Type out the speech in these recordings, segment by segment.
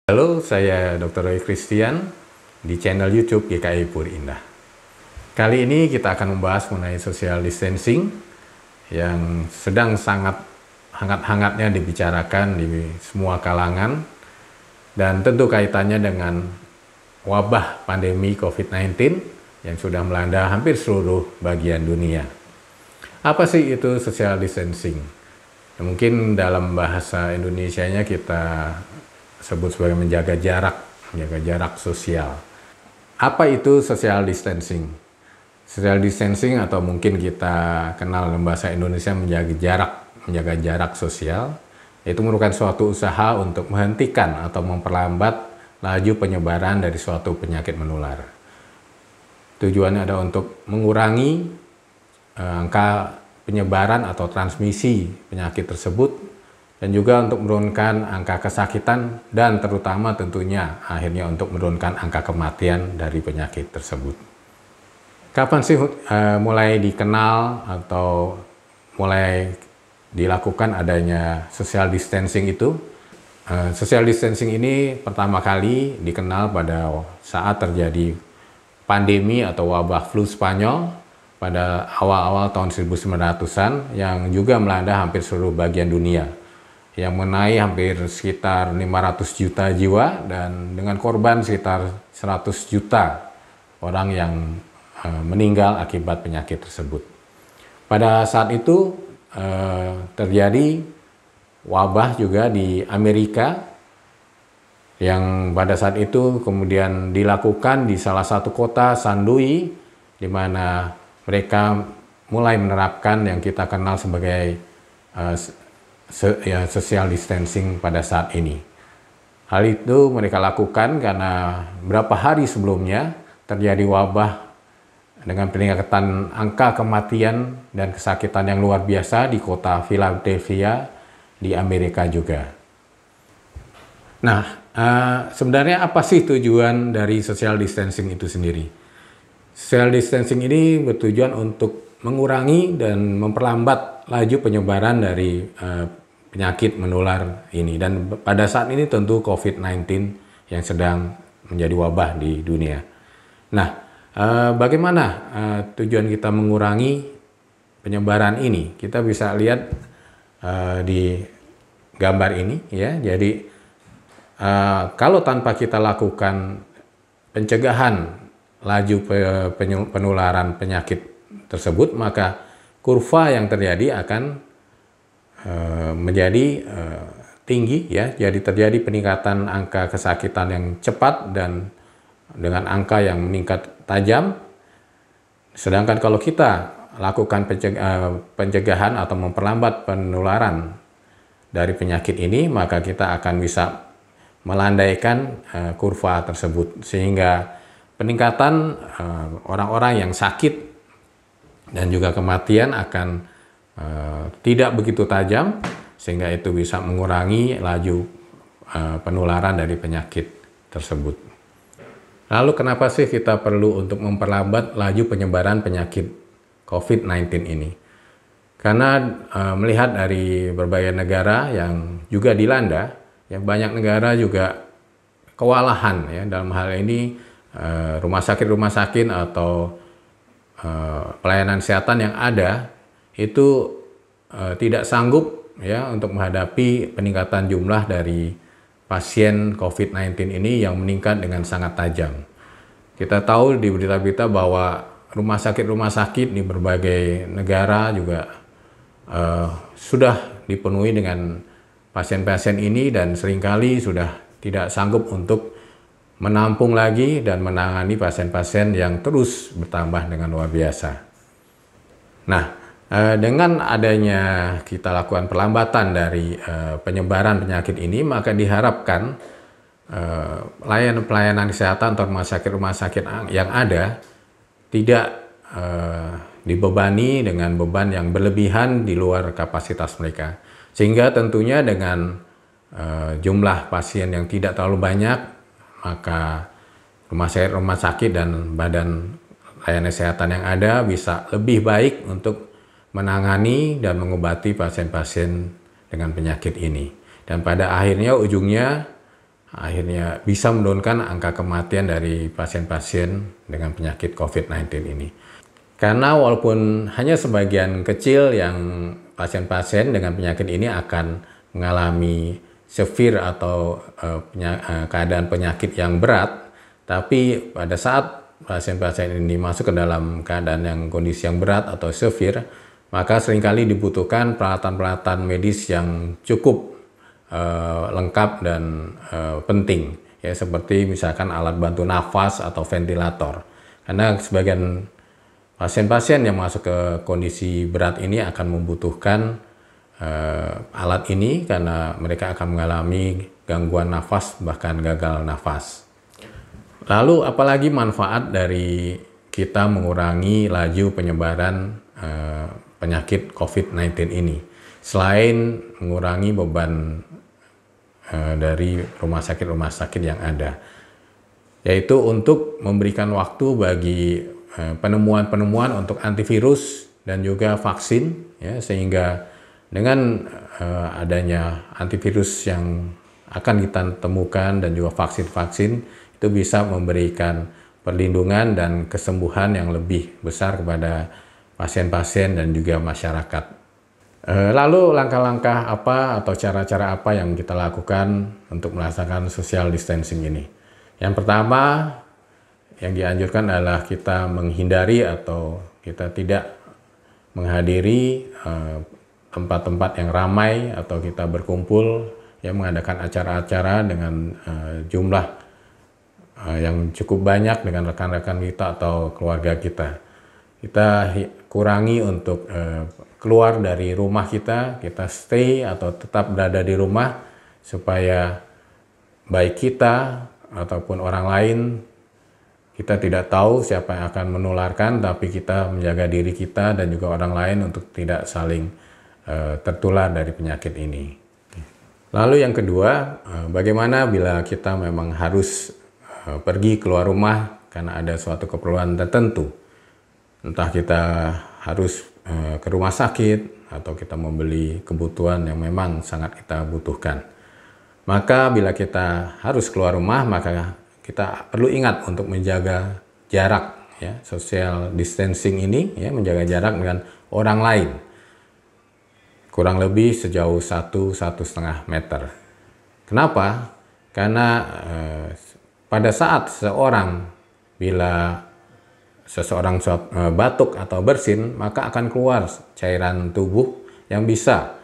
Halo, saya Dr. Roy Christian di channel YouTube GKI Puri Indah. Kali ini kita akan membahas mengenai social distancing yang sedang sangat hangat-hangatnya dibicarakan di semua kalangan dan tentu kaitannya dengan wabah pandemi COVID-19 yang sudah melanda hampir seluruh bagian dunia. Apa sih itu social distancing? Ya, mungkin dalam bahasa Indonesianya kita sebut sebagai menjaga jarak sosial. Apa itu social distancing? Social distancing atau mungkin kita kenal dalam bahasa Indonesia menjaga jarak sosial, itu merupakan suatu usaha untuk menghentikan atau memperlambat laju penyebaran dari suatu penyakit menular. Tujuannya adalah untuk mengurangi angka penyebaran atau transmisi penyakit tersebut, dan juga untuk menurunkan angka kesakitan dan terutama tentunya akhirnya untuk menurunkan angka kematian dari penyakit tersebut. Kapan sih mulai dikenal atau mulai dilakukan adanya social distancing itu? Social distancing ini pertama kali dikenal pada saat terjadi pandemi atau wabah flu Spanyol pada awal-awal tahun 1900-an yang juga melanda hampir seluruh bagian dunia, yang mengenai hampir sekitar 500 juta jiwa dan dengan korban sekitar 100 juta orang yang meninggal akibat penyakit tersebut. Pada saat itu terjadi wabah juga di Amerika yang pada saat itu kemudian dilakukan di salah satu kota San Luis, di mana mereka mulai menerapkan yang kita kenal sebagai social distancing pada saat ini. Hal itu mereka lakukan karena beberapa hari sebelumnya terjadi wabah dengan peningkatan angka kematian dan kesakitan yang luar biasa di kota Philadelphia di Amerika juga. Nah, sebenarnya apa sih tujuan dari social distancing itu sendiri? Social distancing ini bertujuan untuk mengurangi dan memperlambat laju penyebaran dari penyakit menular ini. Dan pada saat ini tentu COVID-19 yang sedang menjadi wabah di dunia. Nah, bagaimana tujuan kita mengurangi penyebaran ini? Kita bisa lihat di gambar ini, ya. Jadi kalau tanpa kita lakukan pencegahan laju penularan penyakit tersebut, maka kurva yang terjadi akan menjadi tinggi, ya. Jadi terjadi peningkatan angka kesakitan yang cepat dan dengan angka yang meningkat tajam. Sedangkan kalau kita lakukan pencegahan atau memperlambat penularan dari penyakit ini, maka kita akan bisa melandaikan kurva tersebut, sehingga peningkatan orang-orang yang sakit dan juga kematian akan tidak begitu tajam, sehingga itu bisa mengurangi laju penularan dari penyakit tersebut. Lalu kenapa sih kita perlu untuk memperlambat laju penyebaran penyakit COVID-19 ini? Karena melihat dari berbagai negara yang juga dilanda, ya banyak negara juga kewalahan, ya, dalam hal ini rumah sakit atau pelayanan kesehatan yang ada itu tidak sanggup, ya, untuk menghadapi peningkatan jumlah dari pasien COVID-19 ini yang meningkat dengan sangat tajam. Kita tahu di berita-berita bahwa rumah sakit di berbagai negara juga sudah dipenuhi dengan pasien-pasien ini dan seringkali sudah tidak sanggup untuk menampung lagi dan menangani pasien-pasien yang terus bertambah dengan luar biasa. Nah, dengan adanya kita lakukan perlambatan dari penyebaran penyakit ini, maka diharapkan pelayanan kesehatan atau rumah sakit yang ada tidak dibebani dengan beban yang berlebihan di luar kapasitas mereka. Sehingga tentunya dengan jumlah pasien yang tidak terlalu banyak, maka rumah sakit dan badan layanan kesehatan yang ada bisa lebih baik untuk menangani dan mengobati pasien-pasien dengan penyakit ini. Dan pada akhirnya ujungnya akhirnya bisa menurunkan angka kematian dari pasien-pasien dengan penyakit COVID-19 ini. Karena walaupun hanya sebagian kecil yang pasien-pasien dengan penyakit ini akan mengalami severe atau keadaan penyakit yang berat, tapi pada saat pasien-pasien ini masuk ke dalam keadaan yang kondisi yang berat atau severe, maka seringkali dibutuhkan peralatan-peralatan medis yang cukup lengkap dan penting, ya, seperti misalkan alat bantu nafas atau ventilator. Karena sebagian pasien-pasien yang masuk ke kondisi berat ini akan membutuhkan alat ini karena mereka akan mengalami gangguan nafas, bahkan gagal nafas. Lalu apalagi manfaat dari kita mengurangi laju penyebaran penyakit COVID-19 ini? Selain mengurangi beban dari rumah sakit yang ada, yaitu untuk memberikan waktu bagi penemuan-penemuan untuk antivirus dan juga vaksin, ya, sehingga dengan adanya antivirus yang akan kita temukan dan juga vaksin-vaksin itu bisa memberikan perlindungan dan kesembuhan yang lebih besar kepada pasien-pasien dan juga masyarakat. Lalu langkah-langkah apa atau cara-cara apa yang kita lakukan untuk melaksanakan social distancing ini? Yang pertama yang dianjurkan adalah kita menghindari atau kita tidak menghadiri tempat-tempat yang ramai atau kita berkumpul, yang mengadakan acara-acara dengan jumlah yang cukup banyak dengan rekan-rekan kita atau keluarga kita. Kita kurangi untuk keluar dari rumah kita stay atau tetap berada di rumah supaya baik kita ataupun orang lain, kita tidak tahu siapa yang akan menularkan, tapi kita menjaga diri kita dan juga orang lain untuk tidak saling tertular dari penyakit ini. Lalu yang kedua, bagaimana bila kita memang harus pergi keluar rumah karena ada suatu keperluan tertentu. Entah kita harus ke rumah sakit atau kita membeli kebutuhan yang memang sangat kita butuhkan. Maka bila kita harus keluar rumah, maka kita perlu ingat untuk menjaga jarak, ya, social distancing ini, ya, menjaga jarak dengan orang lain. Kurang lebih sejauh 1–1,5 meter. Kenapa? Karena pada saat bila seseorang batuk atau bersin, maka akan keluar cairan tubuh yang bisa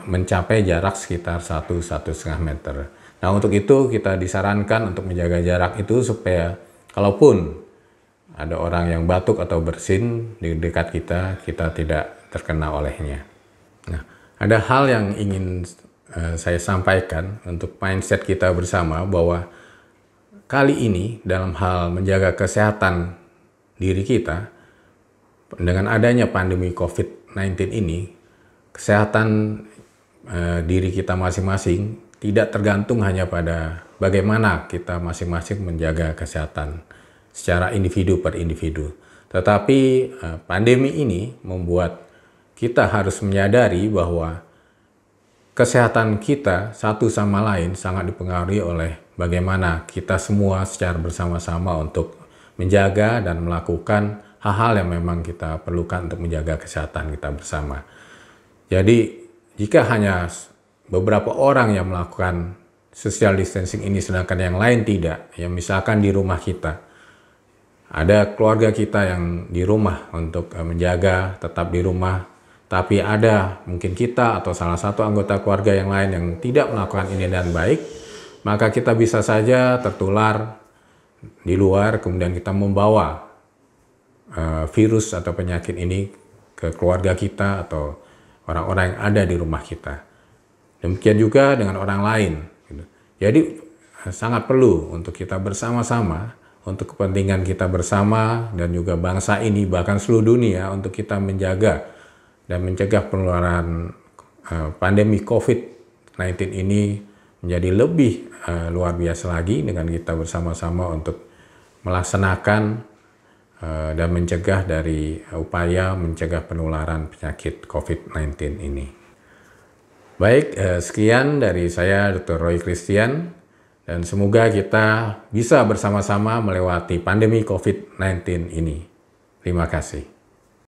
mencapai jarak sekitar 1–1,5 meter. Nah, untuk itu kita disarankan untuk menjaga jarak itu supaya kalaupun ada orang yang batuk atau bersin di dekat kita, kita tidak terkena olehnya. Nah, ada hal yang ingin saya sampaikan untuk mindset kita bersama, bahwa kali ini dalam hal menjaga kesehatan diri kita, dengan adanya pandemi COVID-19 ini, kesehatan diri kita masing-masing tidak tergantung hanya pada bagaimana kita masing-masing menjaga kesehatan secara individu per individu. Tetapi pandemi ini membuat kita harus menyadari bahwa kesehatan kita satu sama lain sangat dipengaruhi oleh bagaimana kita semua secara bersama-sama untuk menjaga dan melakukan hal-hal yang memang kita perlukan untuk menjaga kesehatan kita bersama. Jadi jika hanya beberapa orang yang melakukan social distancing ini sedangkan yang lain tidak, ya misalkan di rumah kita, ada keluarga kita yang di rumah untuk menjaga tetap di rumah, tapi ada mungkin kita atau salah satu anggota keluarga yang lain yang tidak melakukan ini dengan baik, maka kita bisa saja tertular di luar, kemudian kita membawa virus atau penyakit ini ke keluarga kita atau orang-orang yang ada di rumah kita. Demikian juga dengan orang lain. Jadi sangat perlu untuk kita bersama-sama, untuk kepentingan kita bersama dan juga bangsa ini, bahkan seluruh dunia, untuk kita menjaga dan mencegah penularan pandemi COVID-19 ini menjadi lebih luar biasa lagi dengan kita bersama-sama untuk melaksanakan dan mencegah upaya mencegah penularan penyakit COVID-19 ini. Baik, sekian dari saya Dr. Roy Christian, dan semoga kita bisa bersama-sama melewati pandemi COVID-19 ini. Terima kasih.